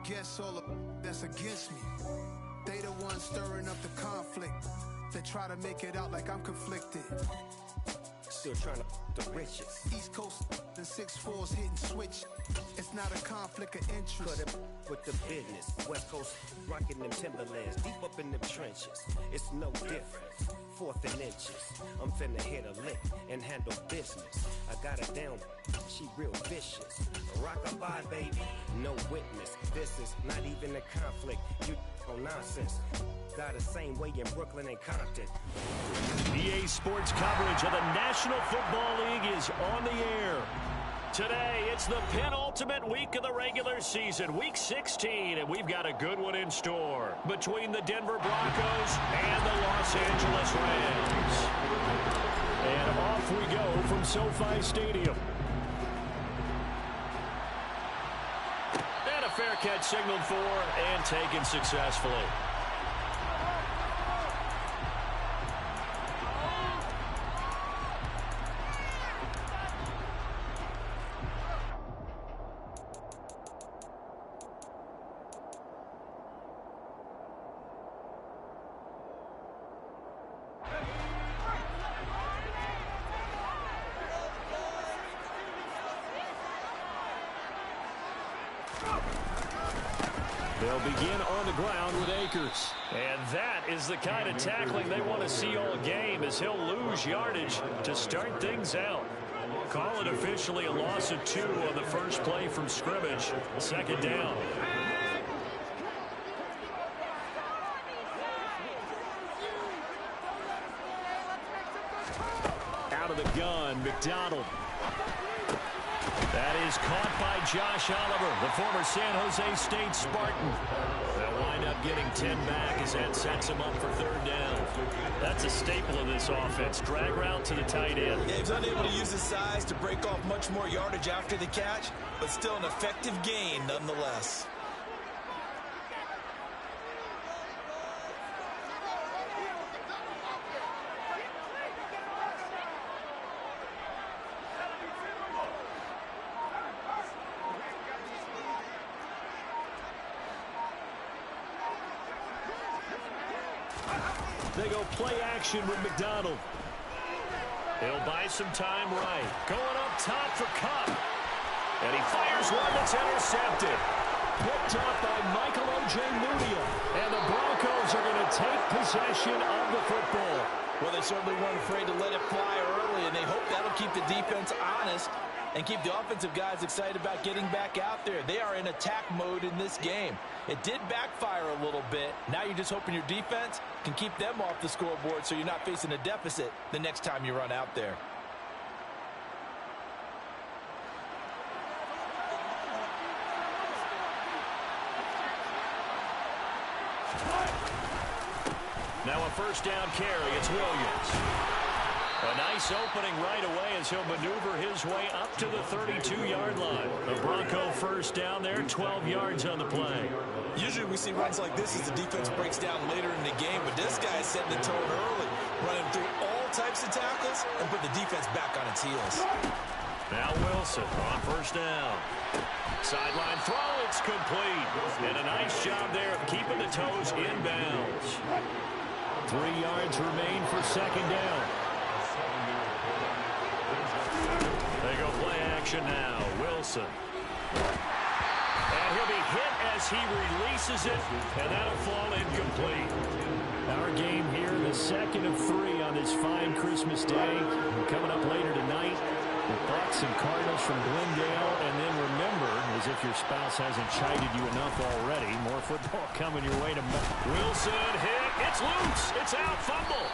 Guess all that's against me. They the ones stirring up the conflict. They try to make it out like I'm conflicted. Still trying to the riches. East Coast and 6'4s hitting switch. It's not a conflict of interest. Cut it with the business. West Coast rocking them Timberlands. Deep up in them trenches. It's no difference. 4th and inches. I'm finna hit a lick and handle business. I got her down. She real vicious. Rock-a-bye, baby. No witness. This is not even a conflict. You on nonsense. Got the same way in Brooklyn and Compton. EA Sports coverage of the National Football League is on the air. Today, it's the penultimate week of the regular season, Week 16, and we've got a good one in store between the Denver Broncos and the Los Angeles Rams. And off we go from SoFi Stadium. And a fair catch signaled for and taken successfully. They'll begin on the ground with Akers. And that is the kind of tackling they want to see all game, as he'll lose yardage to start things out. Call it officially a loss of 2 on the first play from scrimmage. 2nd down. Out of the gun, McDonald. That is caught by Josh Oliver, the former San Jose State Spartan. They'll wind up getting 10 back as that sets him up for 3rd down. That's a staple of this offense. Drag route to the tight end. Yeah, he's unable to use his size to break off much more yardage after the catch, but still an effective gain nonetheless. They go play action with McDonald. He'll buy some time right. Going up top for Kupp. And he fires one that's intercepted. Picked up by Michael Ojemudia. And the Broncos are going to take possession of the football. Well, they certainly weren't afraid to let it fly early, and they hope that'll keep the defense honest and keep the offensive guys excited about getting back out there. They are in attack mode in this game. It did backfire a little bit. Now you're just hoping your defense can keep them off the scoreboard so you're not facing a deficit the next time you run out there. Now a 1st down carry. It's Williams. A nice opening right away as he'll maneuver his way up to the 32-yard line. The Bronco 1st down there, 12 yards on the play. Usually we see runs like this as the defense breaks down later in the game, but this guy is setting the tone early, running through all types of tackles and put the defense back on its heels. Now Wilson on 1st down. Sideline throw, it's complete. And a nice job there of keeping the toes inbounds. 3 yards remain for 2nd down. They go play action now. Wilson. And he'll be hit as he releases it, and that'll fall incomplete. Our game here, the 2nd of 3 on this fine Christmas day. Coming up later tonight, the Bucs and Cardinals from Glendale. And then remember, as if your spouse hasn't chided you enough already, more football coming your way to Wilson. Hit. It's loose. It's out. Fumble.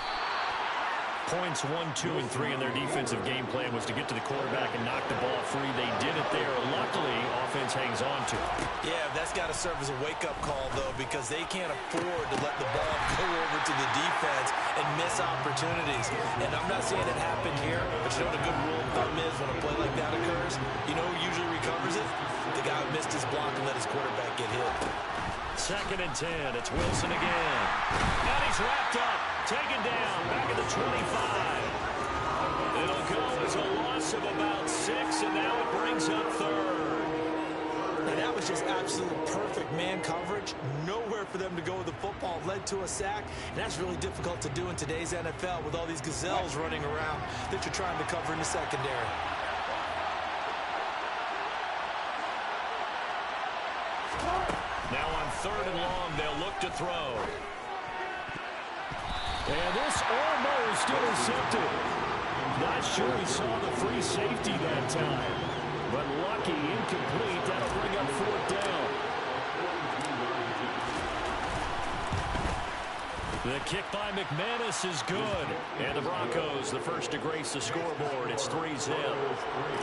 Points 1, 2, and 3 in their defensive game plan was to get to the quarterback and knock the ball free. They did it there. Luckily, offense hangs on to it. Yeah, that's got to serve as a wake-up call, though, because they can't afford to let the ball go over to the defense and miss opportunities. And I'm not saying it happened here, but you know what a good rule of thumb is when a play like that occurs? You know who usually recovers it? The guy who missed his block and let his quarterback get hit. 2nd and 10. It's Wilson again. And he's wrapped up. Taken down. Back at the 25. It'll go as a loss of about 6, and now it brings up 3rd. And that was just absolute perfect man coverage. Nowhere for them to go with the football. Led to a sack. And that's really difficult to do in today's NFL with all these gazelles running around that you're trying to cover in the secondary. Now on 3rd and long, they'll look to throw. And this almost intercepted. Not sure he saw the free safety that time. But lucky, incomplete. That'll bring up 4th down. The kick by McManus is good. And the Broncos, the first to grace the scoreboard. It's 3-zip.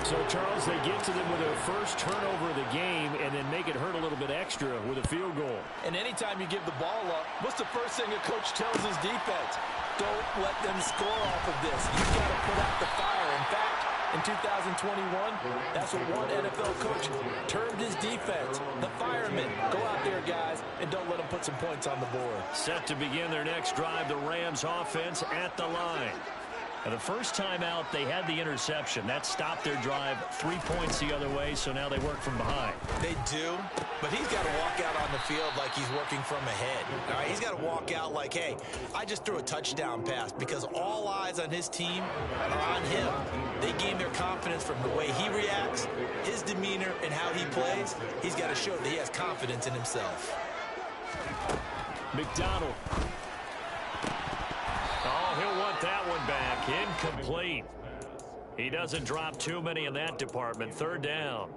So, Charles, they get to them with their first turnover of the game and then make it hurt a little bit extra with a field goal. And anytime you give the ball up, what's the first thing a coach tells his defense? Don't let them score off of this. You've got to put out the fire. In fact, in 2021, that's what one NFL coach termed his defense. The firemen. Go out there, guys, and don't let them put some points on the board. Set to begin their next drive, the Rams offense at the line. And the first time out, they had the interception. That stopped their drive 3 points the other way, so now they work from behind. They do, but he's got to walk out on the field like he's working from ahead. All right, he's got to walk out like, hey, I just threw a touchdown pass, because all eyes on his team are on him. They gain their confidence from the way he reacts, his demeanor, and how he plays. He's got to show that he has confidence in himself. McDonald. Oh, he'll want that one back. Incomplete. He doesn't drop too many in that department. 3rd down.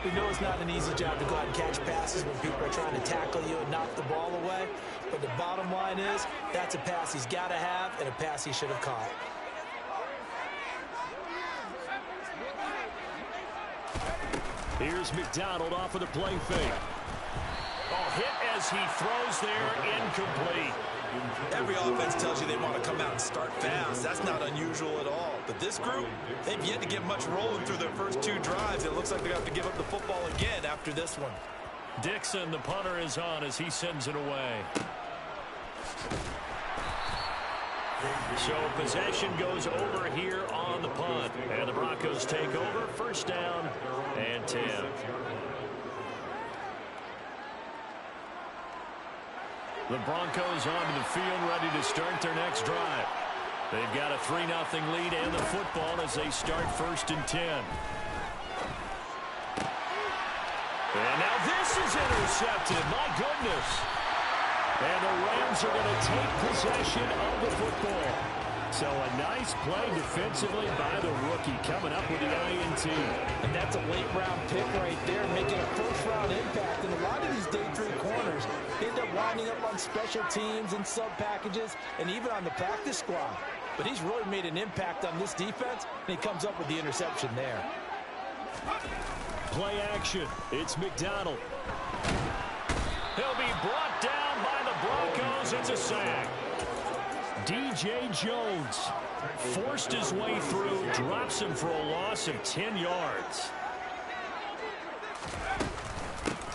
We know it's not an easy job to go out and catch passes when people are trying to tackle you and knock the ball away. But the bottom line is, that's a pass he's got to have and a pass he should have caught. Here's McDonald off of the play fake. Oh, hit as he throws there. Incomplete. Every offense tells you they want to come out and start fast. That's not unusual at all. But this group, they've yet to get much rolling through their first 2 drives. It looks like they have to give up the football again after this one. Dixon, the punter, is on as he sends it away. So possession goes over here on the punt. And the Broncos take over. 1st down and 10. The Broncos onto the field, ready to start their next drive. They've got a 3-0 lead and the football as they start 1st and 10. And now this is intercepted. My goodness. And the Rams are going to take possession of the football. So a nice play defensively by the rookie, coming up with the INT. And that's a late-round pick right there, making a first-round impact. And a lot of these day 3 corners end up winding up on special teams and sub-packages and even on the practice squad. But he's really made an impact on this defense, and he comes up with the interception there. Play action. It's McDonald. He'll be brought down by the Broncos. It's a sack. DJ Jones forced his way through, drops him for a loss of 10 yards.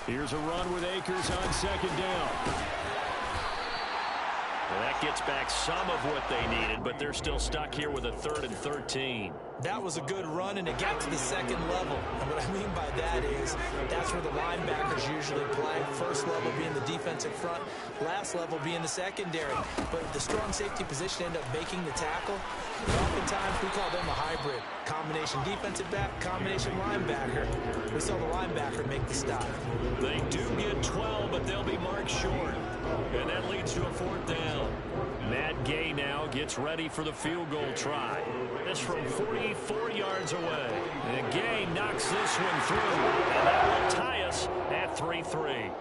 Here's a run with Akers on 2nd down. Well, that gets back some of what they needed, but they're still stuck here with a 3rd and 13. That was a good run, and it got to the 2nd level. And what I mean by that is that's where the linebackers usually play. 1st level being the defensive front, last level being the secondary. But if the strong safety position end up making the tackle, oftentimes we call them a hybrid. Combination defensive back, combination linebacker. We saw the linebacker make the stop. They do get 12, but they'll be marked short. And that leads to a 4th down. Matt Gay now gets ready for the field goal try. This from 44 yards away. And Gay knocks this one through. And that will tie us at 3-3.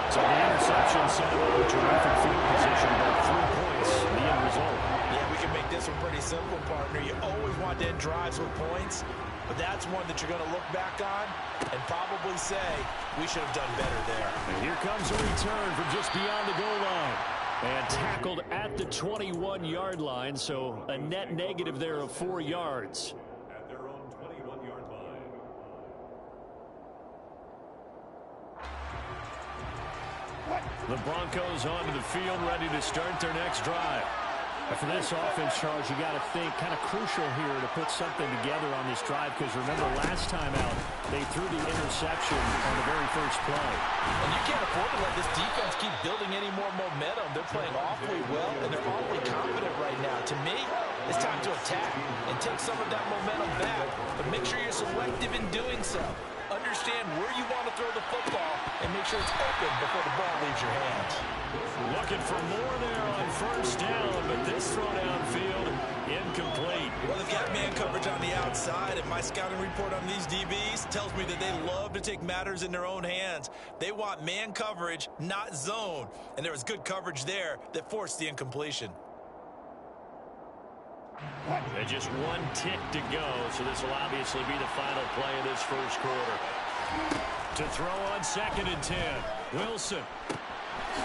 So the interception sent him over terrific field position, but 3 points, the end result. Yeah, we can make this one pretty simple, partner. You always want to end drives with points, but that's one that you're going to look back on and probably say, we should have done better there. And here comes a return from just beyond the goal line. And tackled at the 21-yard line, so a net negative there of 4 yards. At their own 21-yard line. The Broncos onto the field, ready to start their next drive. For this offense, Charles, you got to think kind of crucial here to put something together on this drive, because remember last time out, they threw the interception on the very first play. And you can't afford to let this defense keep building any more momentum. They're playing awfully well, and they're awfully confident right now. To me, it's time to attack and take some of that momentum back, but make sure you're selective in doing so. Understand where you want to throw the football and make sure it's open before the ball leaves your hands. Looking for more there on first down, but this throw downfield incomplete. Well, they've got man coverage on the outside, and my scouting report on these DBs tells me that they love to take matters in their own hands. They want man coverage, not zone, and there was good coverage there that forced the incompletion. And just one tick to go, so this will obviously be the final play of this first quarter. To throw on 2nd and 10, Wilson.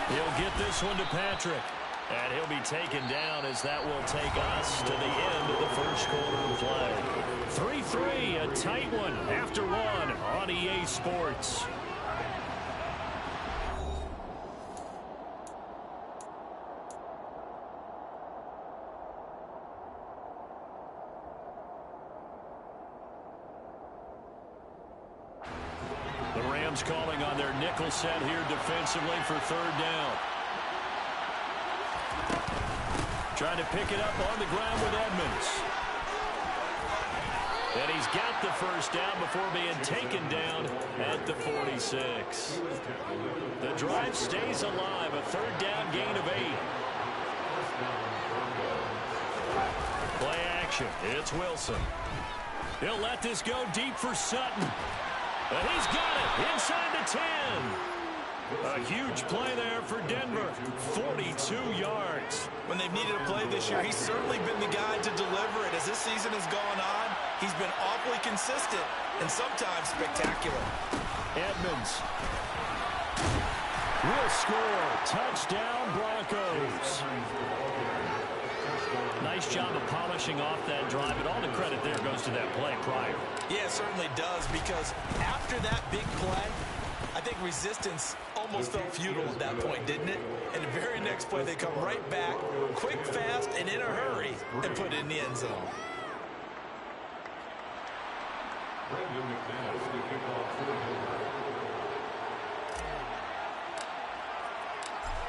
He'll get this one to Patrick. And he'll be taken down as that will take us to the end of the first quarter of play. 3-3, a tight one after one on EA Sports. The Rams calling on their nickel set here defensively for 3rd down. Trying to pick it up on the ground with Edmonds. And he's got the first down before being taken down at the 46. The drive stays alive, a 3rd down gain of 8. Play action, it's Wilson. He'll let this go deep for Sutton. And he's got it inside the 10. A huge play there for Denver, 42 yards. When they've needed a play this year, he's certainly been the guy to deliver it. As this season has gone on, he's been awfully consistent and sometimes spectacular. Edmonds will score. Touchdown, Broncos. Nice job of polishing off that drive, and all the credit there goes to that play prior. Yeah, it certainly does, because after that big play, I think resistance almost felt futile at that point, didn't it? And the very next play, they come right back, quick, fast, and in a hurry, and put it in the end zone.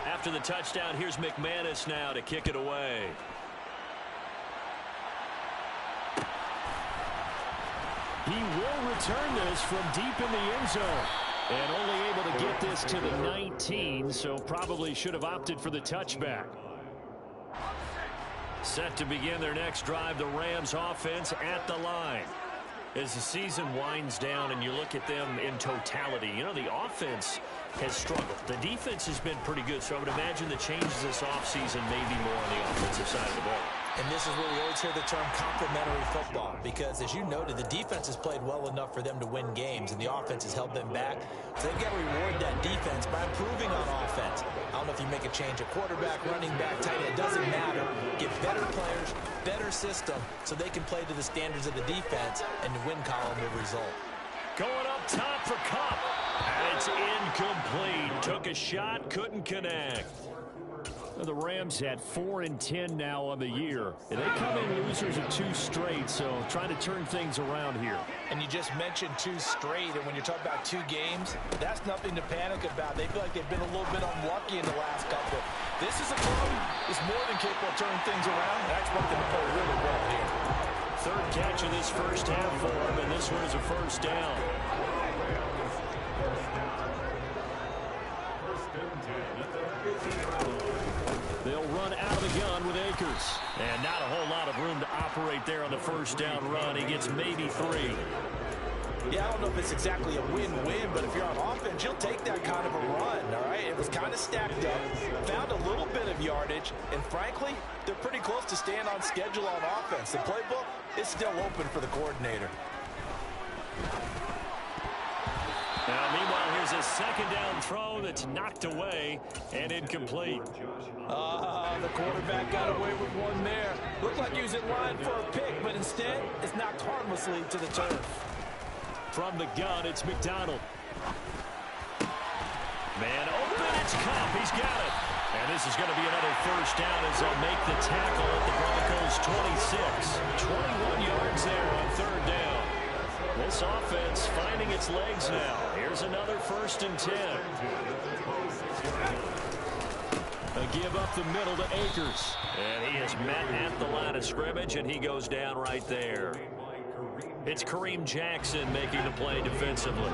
After the touchdown, here's McManus now to kick it away. He will return this from deep in the end zone. And only able to get this to the 19, so probably should have opted for the touchback. Set to begin their next drive, the Rams offense at the line. As the season winds down and you look at them in totality, you know, the offense has struggled. The defense has been pretty good, so I would imagine the changes this offseason may be more on the offensive side of the ball. And this is where we always hear the term complementary football, because as you noted, the defense has played well enough for them to win games, and the offense has held them back. So they've got to reward that defense by improving on offense. I don't know if you make a change at quarterback, running back, tight end, it doesn't matter. Get better players, better system, so they can play to the standards of the defense, and the win column will result. Going up top for Kupp, and it's incomplete. Took a shot, couldn't connect. The Rams had 4-10 now on the year. And they come in losers of 2 straight, so trying to turn things around here. And you just mentioned 2 straight, and when you're talking about 2 games, that's nothing to panic about. They feel like they've been a little bit unlucky in the last couple. This is a club that's more than capable of turning things around, and I expect them to play really well here. 3rd catch of this first half for him, and this one is a first down. They'll run out of the gun with Akers. And not a whole lot of room to operate there on the first down run. He gets maybe 3. Yeah, I don't know if it's exactly a win-win, but if you're on offense, you'll take that kind of a run, all right? It was kind of stacked up, found a little bit of yardage, and frankly, they're pretty close to staying on schedule on offense. The playbook is still open for the coordinator. Now, meanwhile, here's a 2nd down throw that's knocked away and incomplete. The quarterback got away with one there. Looked like he was in line for a pick, but instead, it's knocked harmlessly to the turf. From the gun, it's McDonald. Man open, it's Kupp. He's got it. And this is going to be another first down as they'll make the tackle at the Broncos' 26. 21 yards there on third down. This offense finding its legs now. Here's another 1st and 10. They give up the middle to Akers. And he is met at the line of scrimmage, and he goes down right there. It's Kareem Jackson making the play defensively.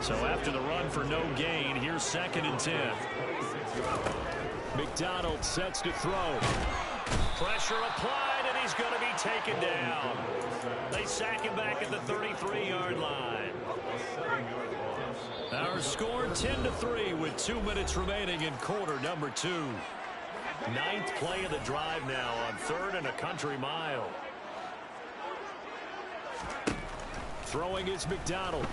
So after the run for no gain, here's 2nd and 10. McDonald sets to throw. Pressure applied, and he's going to be taken down. They sack him back at the 33-yard line. Our score 10-3 with 2 minutes remaining in quarter number 2. 9th play of the drive now on 3rd and a country mile. Throwing is McDonald.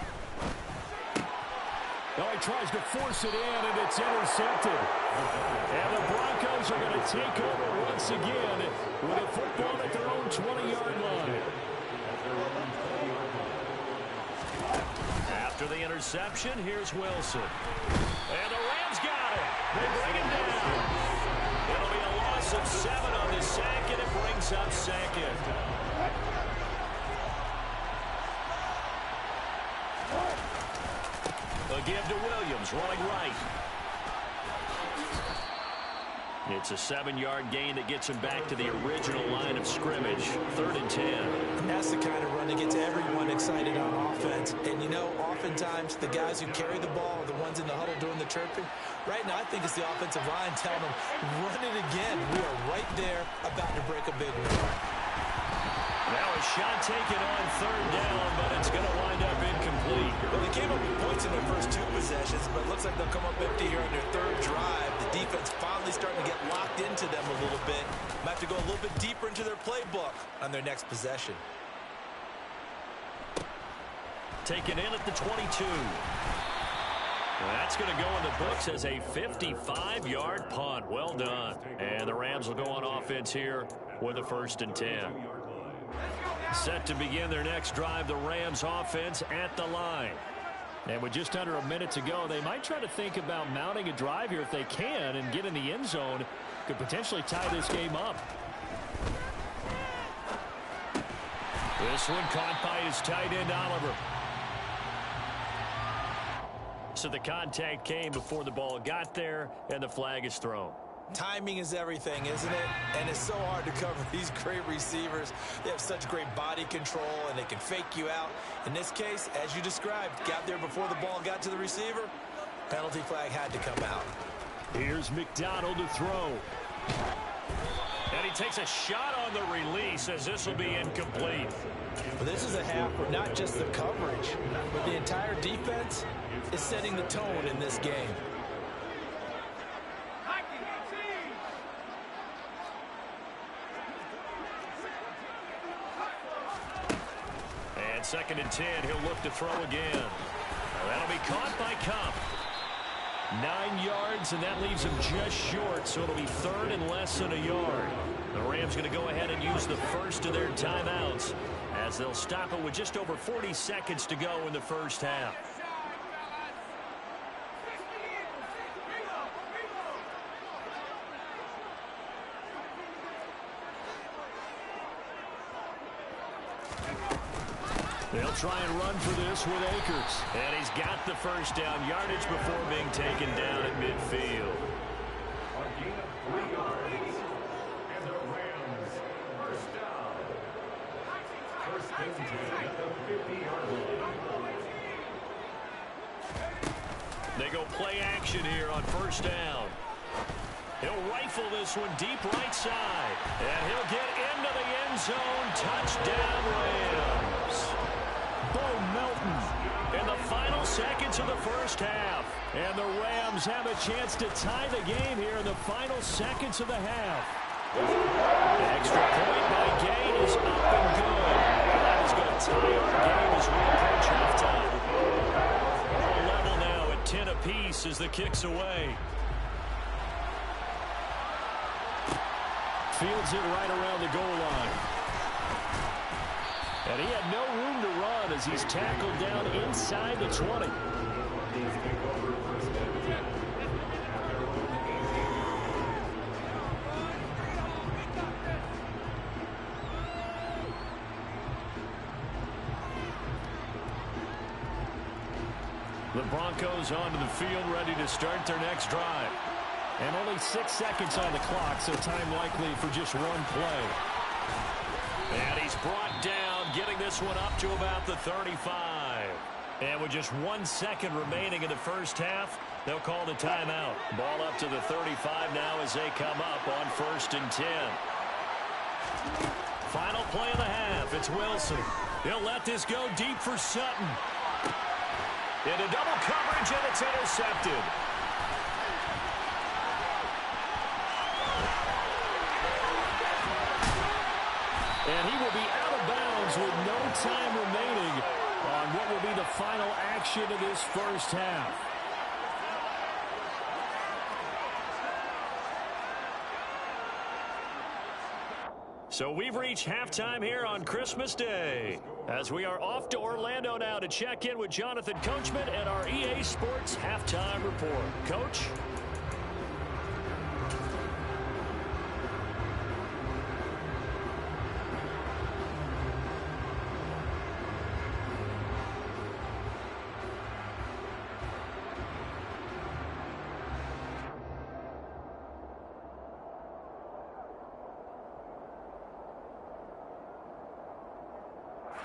Oh, he tries to force it in, and it's intercepted. And the Broncos are going to take over once again with a football at their own 20-yard line. After the interception, here's Wilson. And the Rams got it. They bring him down. It'll be a loss of 7 on the sack, and it brings up 2nd. A give to Williams, running right. It's a 7-yard gain that gets him back to the original line of scrimmage. 3rd and 10. And that's the kind of run that gets everyone excited on offense. And, you know, oftentimes the guys who carry the ball are the ones in the huddle doing the chirping. Right now, I think it's the offensive line telling them, run it again. We are right there about to break a big one. Now a shot taken on 3rd down, but it's going to wind up incomplete. Well, they came up with points in their first 2 possessions, but it looks like they'll come up empty here on their 3rd drive. The defense finally starting to get locked into them a little bit. Might have to go a little bit deeper into their playbook on their next possession. Taken in at the 22. That's going to go in the books as a 55-yard punt. Well done. And the Rams will go on offense here with a 1st and 10. Set to begin their next drive, the Rams offense at the line. And with just under a minute to go, they might try to think about mounting a drive here if they can and get in the end zone. Could potentially tie this game up. This one caught by his tight end, Oliver. So the contact came before the ball got there, and the flag is thrown. Timing is everything, isn't it? And it's so hard to cover these great receivers. They have such great body control, and they can fake you out. In this case, as you described, got there before the ball got to the receiver. Penalty flag had to come out. Here's McDonald to throw. And he takes a shot on the release as this will be incomplete. Well, this is a half where not just the coverage, but the entire defense is setting the tone in this game. And 2nd and 10, he'll look to throw again. That'll be caught by Kupp. 9 yards, and that leaves him just short, so it'll be 3rd and less than a yard. The Rams going to go ahead and use the first of their timeouts as they'll stop it with just over 40 seconds to go in the first half. They'll try and run for this with Akers. And he's got the first down yardage before being taken down at midfield. And the Rams, first down. First and 10 at the 50-yard line. They go play action here on first down. He'll rifle this one deep right side. And he'll get into the end zone. Touchdown, Rams. Bo Melton in the final seconds of the first half. And the Rams have a chance to tie the game here in the final seconds of the half. The extra point by Gay is up and good. That is going to tie our game as we approach halftime. We're level now at 10 apiece as the kick's away. Fields it right around the goal line. And he had no room to run as he's tackled down inside the 20. Broncos onto the field, ready to start their next drive. And only 6 seconds on the clock, so time likely for just one play. And he's brought down, getting this one up to about the 35. And with just 1 second remaining in the first half, they'll call the timeout. Ball up to the 35 now as they come up on 1st and 10. Final play of the half. It's Wilson. He'll let this go deep for Sutton. Into double coverage, and it's intercepted. And he will be out of bounds with no time remaining on what will be the final action of this first half. So we've reached halftime here on Christmas Day, as we are off to Orlando now to check in with Jonathan Coachman and our EA Sports Halftime Report. Coach?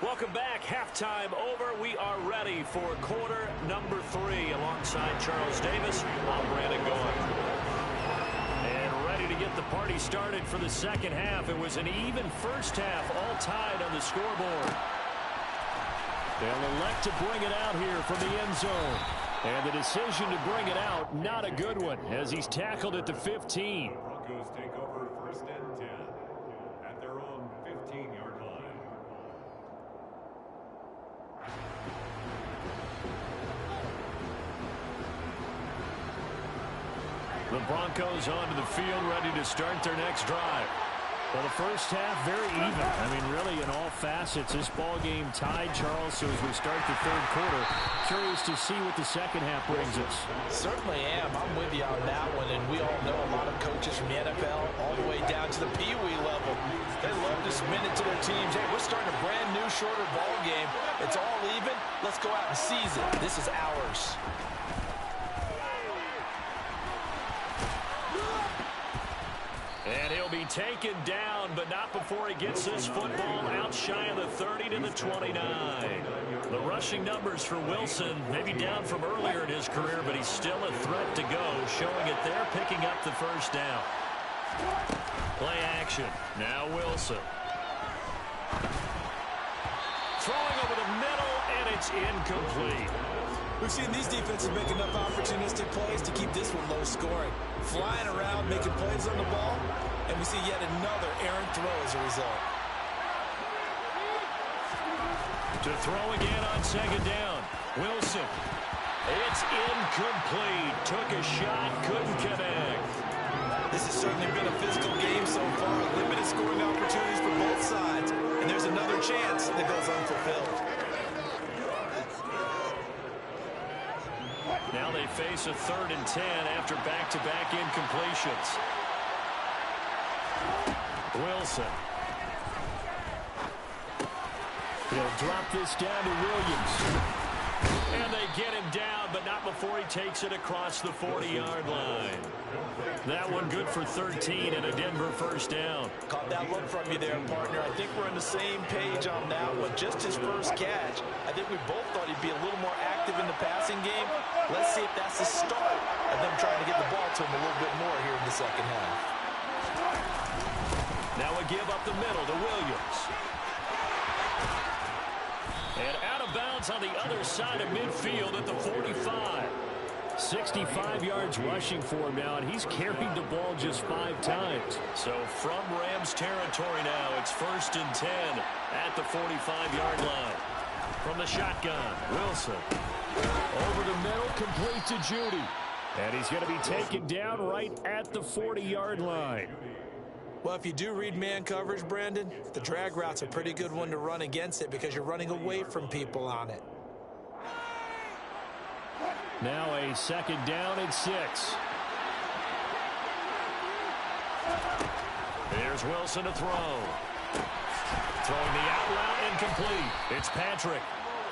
Welcome back. Halftime over. We are ready for quarter number 3. Alongside Charles Davis, I'm Brandon Gaudin. And ready to get the party started for the second half. It was an even first half, all tied on the scoreboard. They'll elect to bring it out here from the end zone. And the decision to bring it out, not a good one, as he's tackled at the 15. Broncos take over 1st and 10 at their own 15-yard line. The Broncos onto the field, ready to start their next drive. Well, the first half, very even. I mean, really, in all facets, this ball game tied, Charles. So as we start the third quarter, curious to see what the second half brings us. Certainly am. I'm with you on that one. And we all know a lot of coaches from the NFL all the way down to the Pee Wee level. They love to submit it to their teams. Hey, we're starting a brand new, shorter ball game. It's all even. Let's go out and seize it. This is ours. And he'll be taken down, but not before he gets this football out shy of the 30 to the 29. The rushing numbers for Wilson, maybe down from earlier in his career, but he's still a threat to go, showing it there, picking up the first down. Play action. Now Wilson. Throwing over the middle, and it's incomplete. We've seen these defenses make enough opportunistic plays to keep this one low scoring. Flying around, making plays on the ball, and we see yet another errant throw as a result. To throw again on second down. Wilson. It's incomplete. Took a shot, couldn't connect. This has certainly been a physical game so far. Limited scoring opportunities for both sides, and there's another chance that goes unfulfilled. Now they face a 3rd and 10 after back-to-back incompletions. Wilson. He'll drop this down to Williams. And they get him down, but not before he takes it across the 40-yard line. That one good for 13 and a Denver first down. Caught that look from you there, partner. I think we're on the same page on that one. Just his first catch. I think we both thought he'd be a little more active in the passing game. Let's see if that's the start of them trying to get the ball to him a little bit more here in the second half. Now a give up the middle to Williams. And out of bounds on the other side of midfield at the 45. 65 yards rushing for him now, and he's carried the ball just 5 times. So from Rams territory now, it's 1st and 10 at the 45-yard line. From the shotgun, Wilson. Over the middle, complete to Judy. And he's going to be taken down right at the 40-yard line. Well, if you do read man coverage, Brandon, the drag route's a pretty good one to run against it because you're running away from people on it. Now a 2nd down and 6. Here's Wilson to throw. Throwing the out route incomplete. It's Patrick.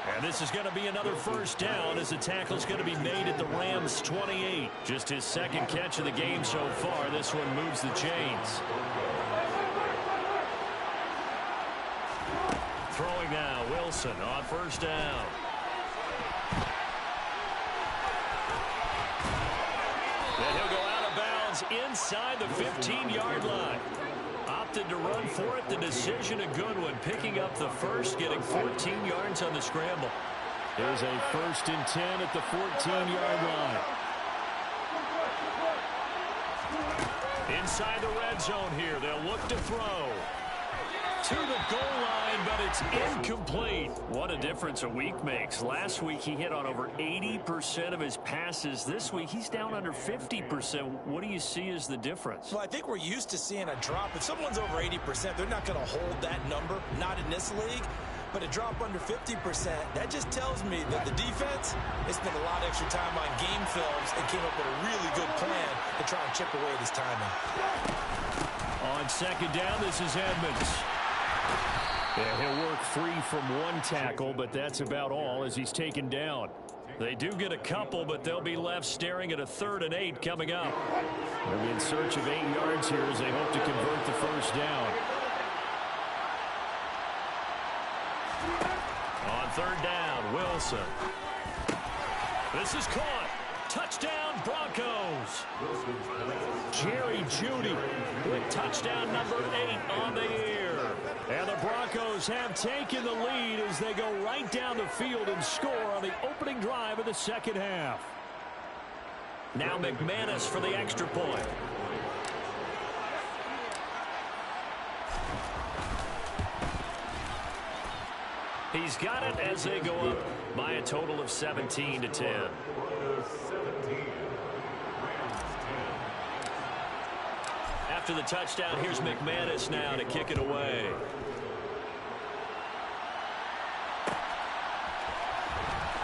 And this is going to be another first down as the tackle's going to be made at the Rams' 28. Just his second catch of the game so far. This one moves the chains. Throwing now, Wilson on first down. And he'll go out of bounds inside the 15-yard line. Opted to run for it. The decision a good one. Picking up the first, getting 14 yards on the scramble. There's a 1st and 10 at the 14-yard line. Inside the red zone here. They'll look to throw. To the goal line, but it's incomplete. What a difference a week makes. Last week he hit on over 80% of his passes. This week he's down under 50%. What do you see as the difference? Well, I think we're used to seeing a drop. If someone's over 80%, they're not going to hold that number, not in this league. But a drop under 50%, that just tells me that the defense has spent a lot of extra time on game films and came up with a really good plan to try and chip away at his timing. On second down, this is Edmonds. Yeah, he'll work free from one tackle, but that's about all as he's taken down. They do get a couple, but they'll be left staring at a 3rd and 8 coming up. They'll be in search of 8 yards here as they hope to convert the first down. On 3rd down, Wilson. This is caught. Touchdown, Broncos. Jerry Jeudy with touchdown number 8 on the year. And the Broncos have taken the lead as they go right down the field and score on the opening drive of the second half. Now McManus for the extra point. He's got it as they go up by a total of 17-10. After the touchdown, here's McManus now to kick it away.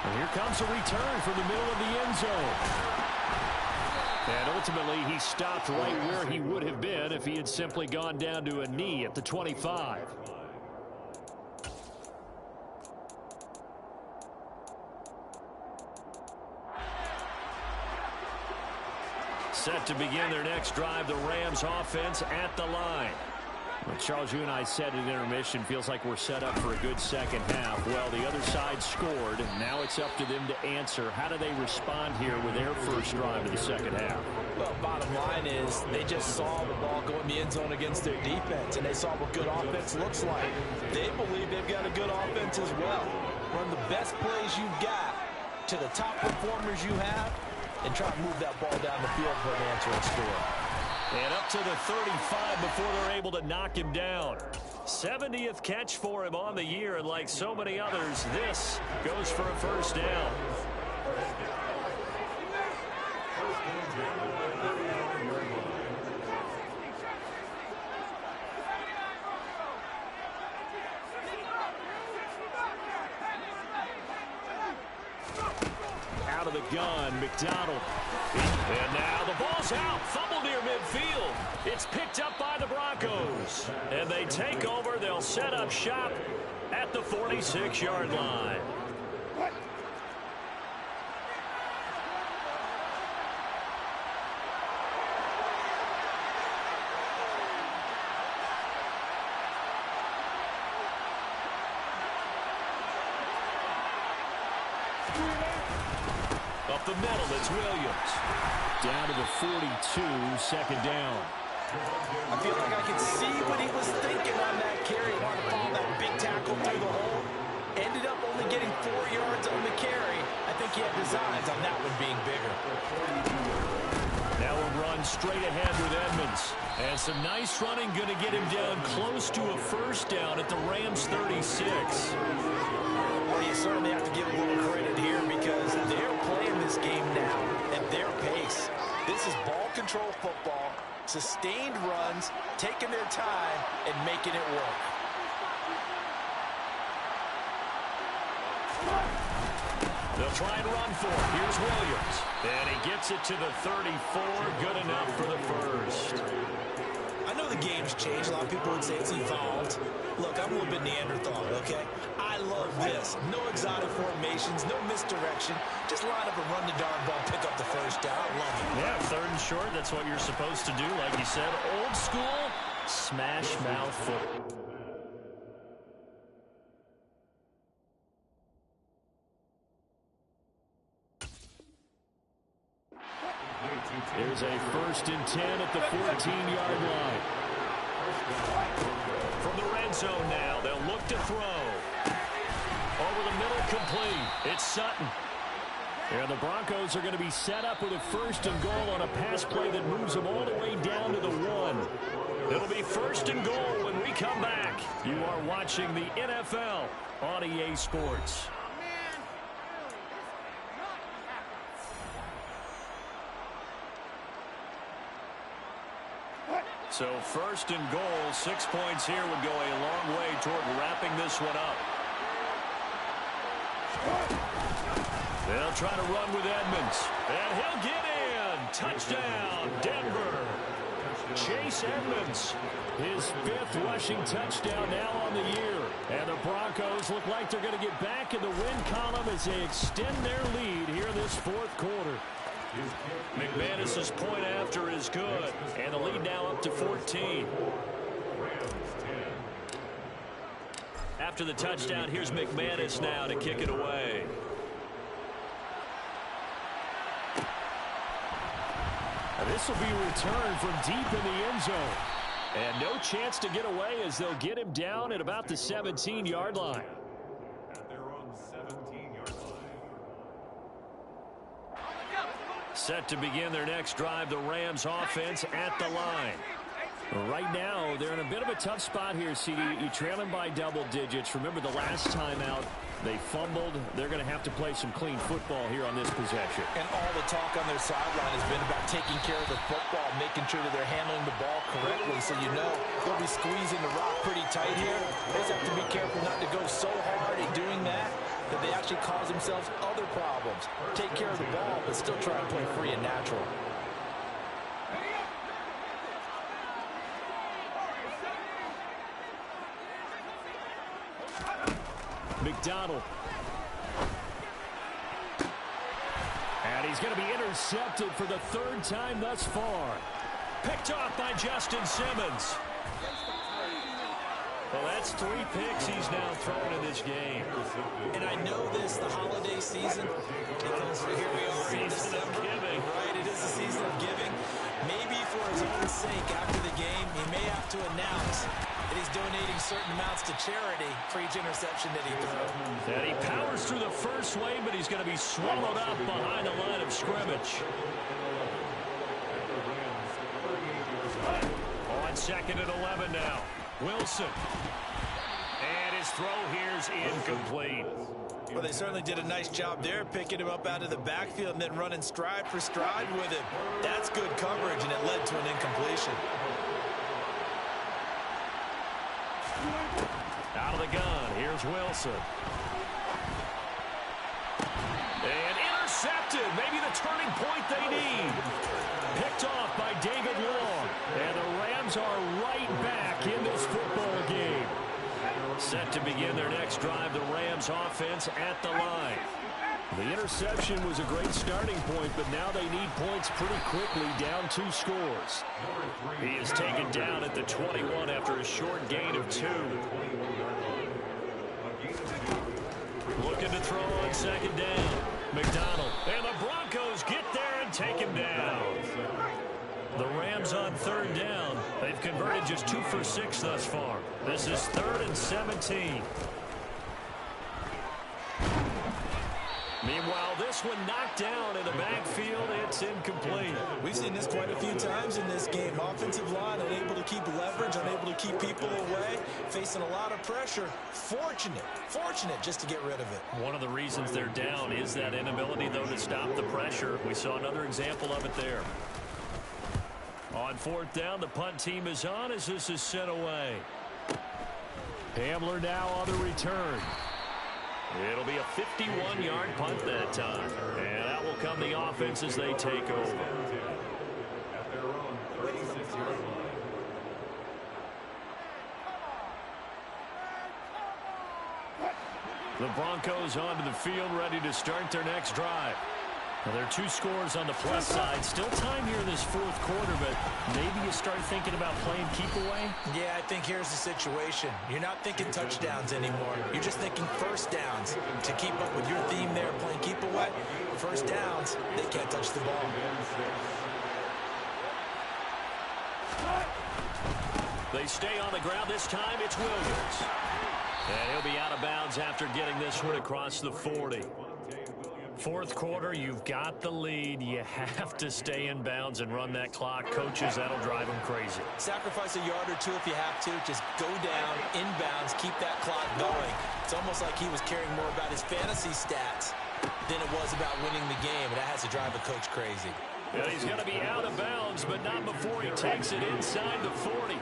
And here comes a return from the middle of the end zone. And ultimately, he stopped right where he would have been if he had simply gone down to a knee at the 25. Set to begin their next drive, the Rams offense at the line. Well, Charles, you and I said at intermission, feels like we're set up for a good second half. Well, the other side scored, and now it's up to them to answer. How do they respond here with their first drive of the second half? Well, bottom line is they just saw the ball go in the end zone against their defense, and they saw what good offense looks like. They believe they've got a good offense as well. Run the best plays you've got to the top performers you have, and try to move that ball down the field for an answering score. And up to the 35 before they're able to knock him down. 70th catch for him on the year, and like so many others, this goes for a first down. Out of the gun, McDonald. And now the ball's out. Fumble near midfield. It's picked up by the Broncos. And they take over. They'll set up shop at the 46-yard line. Up the middle, it's Williams. Down to the 42, second down. I feel like I can see what he was thinking on that carry. Wanted to follow that big tackle through the hole. Ended up only getting 4 yards on the carry. I think he had designs on that one being bigger. Now a run straight ahead with Edmonds. And some nice running, going to get him down close to a first down at the Rams 36. Well, you certainly have to give a little credit here because they're playing this game now at their pace. This is ball control football, sustained runs, taking their time, and making it work. They'll try and run for it. Here's Williams. And he gets it to the 34. Good enough for the first. I know the game's changed. A lot of people would say it's evolved. Look, I'm a little bit Neanderthal, okay? I love this. No exotic formations, no misdirection. Just line up and run the darn ball, pick up the first down. I love it. Yeah, third and short, that's what you're supposed to do. Like you said, old school, smash mouth football. There's a 1st and 10 at the 14-yard line. From the red zone now, they'll look to throw. Over the middle, complete. It's Sutton. And the Broncos are going to be set up with a 1st and goal on a pass play that moves them all the way down to the 1. It'll be 1st and goal when we come back. You are watching the NFL on EA Sports. So 1st and goal, 6 points here would go a long way toward wrapping this one up. They'll try to run with Edmonds. And he'll get in. Touchdown, Denver. Chase Edmonds, his 5th rushing touchdown now on the year. And the Broncos look like they're going to get back in the win column as they extend their lead here this 4th quarter. McManus's point after is good. And the lead now up to 14. After the touchdown, here's McManus now to kick it away. This will be returned from deep in the end zone. And no chance to get away as they'll get him down at about the 17-yard line. Set to begin their next drive, the Rams offense at the line. Right now, they're in a bit of a tough spot here, CD. You're trailing by double digits. Remember the last time out, they fumbled. They're going to have to play some clean football here on this possession. And all the talk on their sideline has been about taking care of the football, making sure that they're handling the ball correctly. So you know they'll be squeezing the rock pretty tight here. They just have to be careful not to go so hard at doing that they actually cause themselves other problems. Take care of the ball, but still try and play free and natural. McDonald. And he's going to be intercepted for the 3rd time thus far. Picked off by Justin Simmons. Well, that's 3 picks he's now thrown in this game. And I know this, the holiday season, because here we are in Season of giving. Right, it is the season of giving. Maybe for his own sake after the game, he may have to announce that he's donating certain amounts to charity for each interception that he threw. And he powers through the first wave, but he's going to be swallowed up behind the line of scrimmage. On 2nd and 11 now. Wilson. And his throw here's incomplete. Well, they certainly did a nice job there, picking him up out of the backfield and then running stride for stride with him. That's good coverage, and it led to an incompletion. Out of the gun, here's Wilson. And intercepted, maybe the turning point they need. Picked off by David Long. And the Rams are right back in this football game. Set to begin their next drive, the Rams offense at the line. The interception was a great starting point, but now they need points pretty quickly, down 2 scores. He is taken down at the 21 after a short gain of 2. Looking to throw on 2nd down. McDonald. And the Broncos get there and take him down. The Rams on 3rd down. They've converted just 2 for 6 thus far. This is 3rd and 17. Meanwhile, this one knocked down in the backfield. It's incomplete. We've seen this quite a few times in this game. Offensive line unable to keep leverage, unable to keep people away, facing a lot of pressure. Fortunate just to get rid of it. One of the reasons they're down is that inability, though, to stop the pressure. We saw another example of it there. On 4th down, the punt team is on as this is sent away. Hamler now on the return. It'll be a 51-yard punt that time. And that will come the offense as they take over. The Broncos onto the field, ready to start their next drive. Well, there are 2 scores on the plus side. Still time here in this fourth quarter, but maybe you start thinking about playing keep away? Yeah, I think here's the situation. You're not thinking touchdowns anymore. You're just thinking first downs. To keep up with your theme there, playing keep away, first downs, they can't touch the ball. They stay on the ground. This time it's Williams. And he'll be out of bounds after getting this one across the 40. Fourth quarter, you've got the lead. You have to stay in bounds and run that clock. Coaches, that'll drive them crazy. Sacrifice a yard or 2 if you have to. Just go down, inbounds, keep that clock going. It's almost like he was caring more about his fantasy stats than it was about winning the game. And that has to drive a coach crazy. Yeah, he's going to be out of bounds, but not before he takes it inside the 40.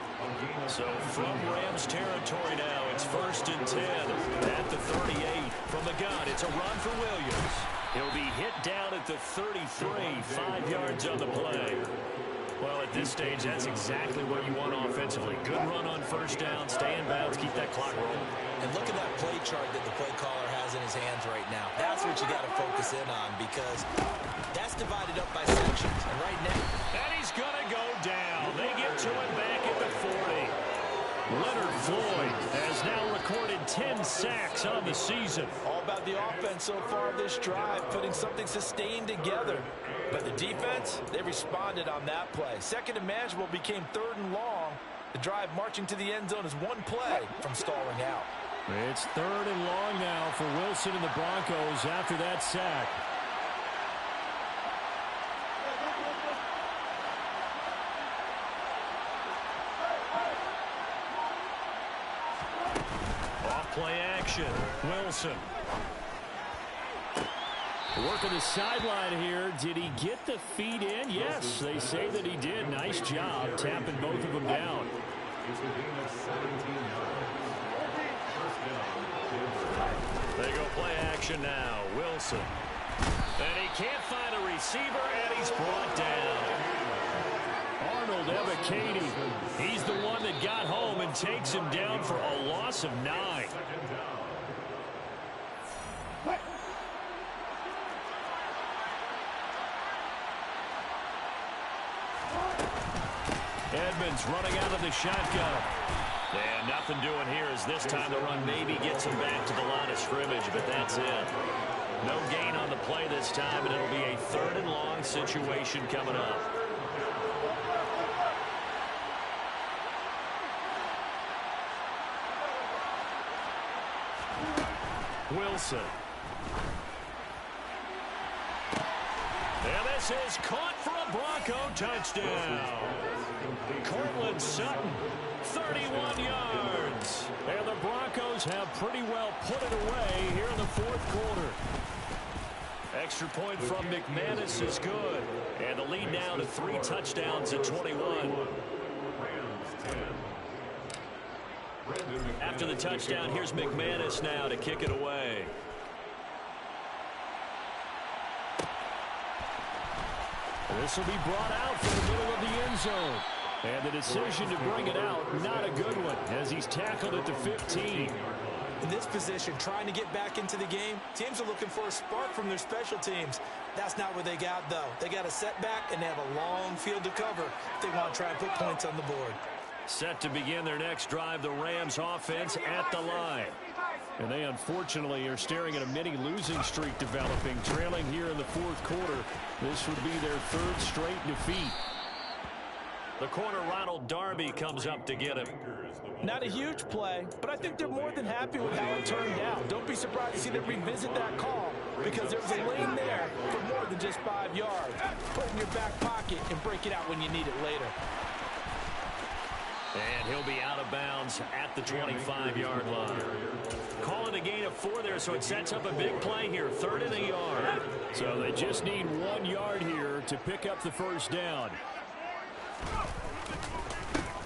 So from Rams territory now, it's 1st and 10 at the 38. From the gun, it's a run for Williams. He'll be hit down at the 33, 5 yards on the play. Well, at this stage, that's exactly what you want offensively. Good run on first down, stay in bounds, keep that clock rolling. And look at that play chart that the play caller has in his hands right now. That's what you got to focus in on, because that's divided up by sections. And right now, and he's going to go down. They get to him back at the 40. Leonard Floyd has now recorded 10 sacks on the season. All about the offense so far this drive, putting something sustained together. But the defense, they responded on that play. Second and manageable became 3rd and long. The drive marching to the end zone is 1 play from stalling out. It's 3rd and long now for Wilson and the Broncos after that sack. Play action. Wilson. Working the sideline here. Did he get the feet in? Yes, they say that he did. Nice job tapping both of them down. They go play action now. Wilson. And he can't find a receiver, and he's brought down. Arnold Ebiketie. He's the one that got home and takes him down for a loss of 9. Edmonds running out of the shotgun. And nothing doing here as this time the run maybe gets him back to the line of scrimmage, but that's it. No gain on the play this time, and it'll be a 3rd and long situation coming up. Wilson. And this is caught for a Bronco touchdown. Cortland Sutton, 31 yards. And the Broncos have pretty well put it away here in the fourth quarter. Extra point from McManus is good. And the lead now to 3 touchdowns at 21. After the touchdown, here's McManus now to kick it away. This will be brought out from the middle of the end zone. And the decision to bring it out, not a good one, as he's tackled at the 15. In this position, trying to get back into the game, teams are looking for a spark from their special teams. That's not what they got, though. They got a setback, and they have a long field to cover if they want to try and put points on the board. Set to begin their next drive, the Rams offense at the line. And they unfortunately are staring at a mini losing streak developing, trailing here in the fourth quarter. This would be their 3rd straight defeat. The corner, Ronald Darby, comes up to get him. Not a huge play, but I think they're more than happy with how it turned out. Don't be surprised to see them revisit that call, because there's a lane there for more than just 5 yards. Put it in your back pocket and break it out when you need it later. And he'll be out of bounds at the 25-yard line. Calling a gain of 4 there, so it sets up a big play here. 3rd and a yard. So they just need 1 yard here to pick up the first down.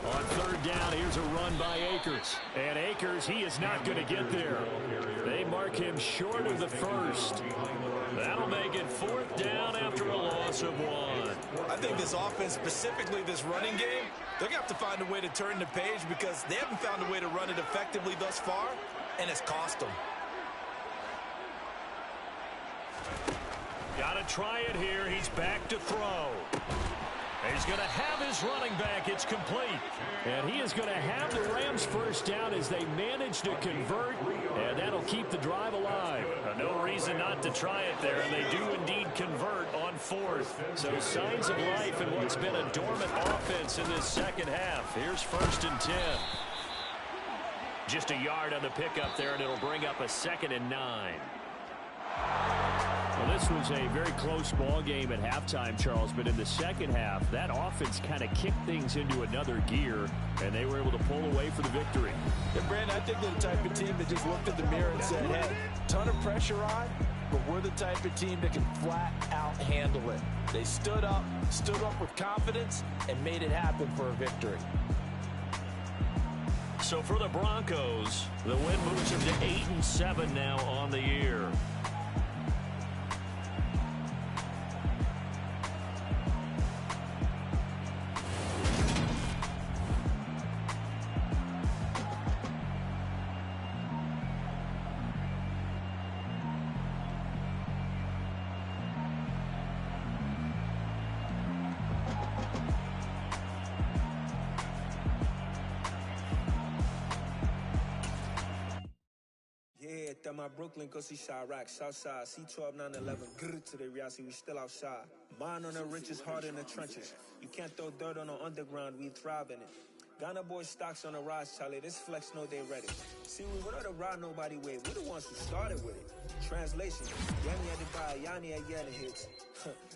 On 3rd down, here's a run by Akers. And Akers, he is not going to get there. They mark him short of the first. That'll make it 4th down after a loss of 1. I think this offense, specifically this running game, they're going to have to find a way to turn the page, because they haven't found a way to run it effectively thus far, and it's cost them. Got to try it here. He's back to throw. He's going to have his running back. It's complete. And he is going to have the Rams first down as they manage to convert, and that'll keep the drive alive. No reason not to try it there, and they do indeed convert on fourth. So signs of life in what's been a dormant offense in this second half. Here's 1st and 10. Just a yard on the pickup there, and it'll bring up a 2nd and 9. Well, this was a very close ball game at halftime, Charles, but in the second half, that offense kind of kicked things into another gear, and they were able to pull away for the victory. Yeah, Brandon, I think they're the type of team that just looked at the mirror and said, hey, ton of pressure on, but we're the type of team that can flat out handle it. They stood up with confidence, and made it happen for a victory. So for the Broncos, the win moves them to 8-7 now on the year. My Brooklyn, go see Chirac, Southside, C12, 911, grrr to the reality, we still outside. Mine on the richest, heart in the trenches. You can't throw dirt on the underground, we thrive in it. Ghana boys stocks on the rise, Charlie, this flex know they ready. See, we were the ride nobody with, we're the ones who started with it. Translation, Yanni had to buy, Yanni had Yanni hits.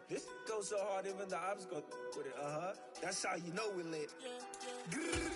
This goes so hard, even the ops go with it, That's how you know we lit. Grrr.